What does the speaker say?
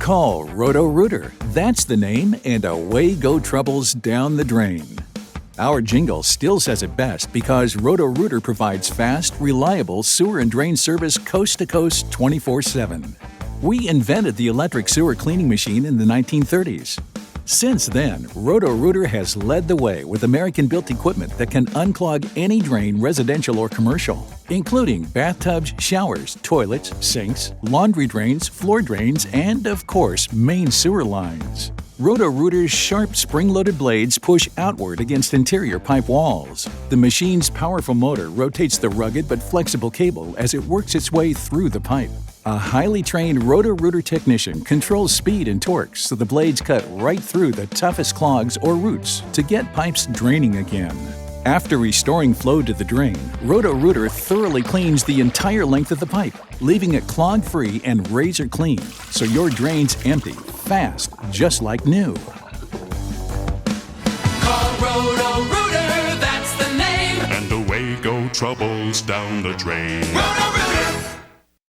Call Roto-Rooter. That's the name, and away go troubles down the drain. Our jingle still says it best because Roto-Rooter provides fast, reliable sewer and drain service coast to coast 24/7. We invented the electric sewer cleaning machine in the 1930s. Since then, Roto-Rooter has led the way with American-built equipment that can unclog any drain, residential or commercial, including bathtubs, showers, toilets, sinks, laundry drains, floor drains, and, of course, main sewer lines. Roto-Rooter's sharp spring-loaded blades push outward against interior pipe walls. The machine's powerful motor rotates the rugged but flexible cable as it works its way through the pipe. A highly trained Roto-Rooter technician controls speed and torque so the blades cut right through the toughest clogs or roots to get pipes draining again. After restoring flow to the drain, Roto-Rooter thoroughly cleans the entire length of the pipe, leaving it clog-free and razor-clean, so your drain's empty, fast, just like new. Call Roto-Rooter, that's the name. And away go troubles down the drain. Roto-Rooter!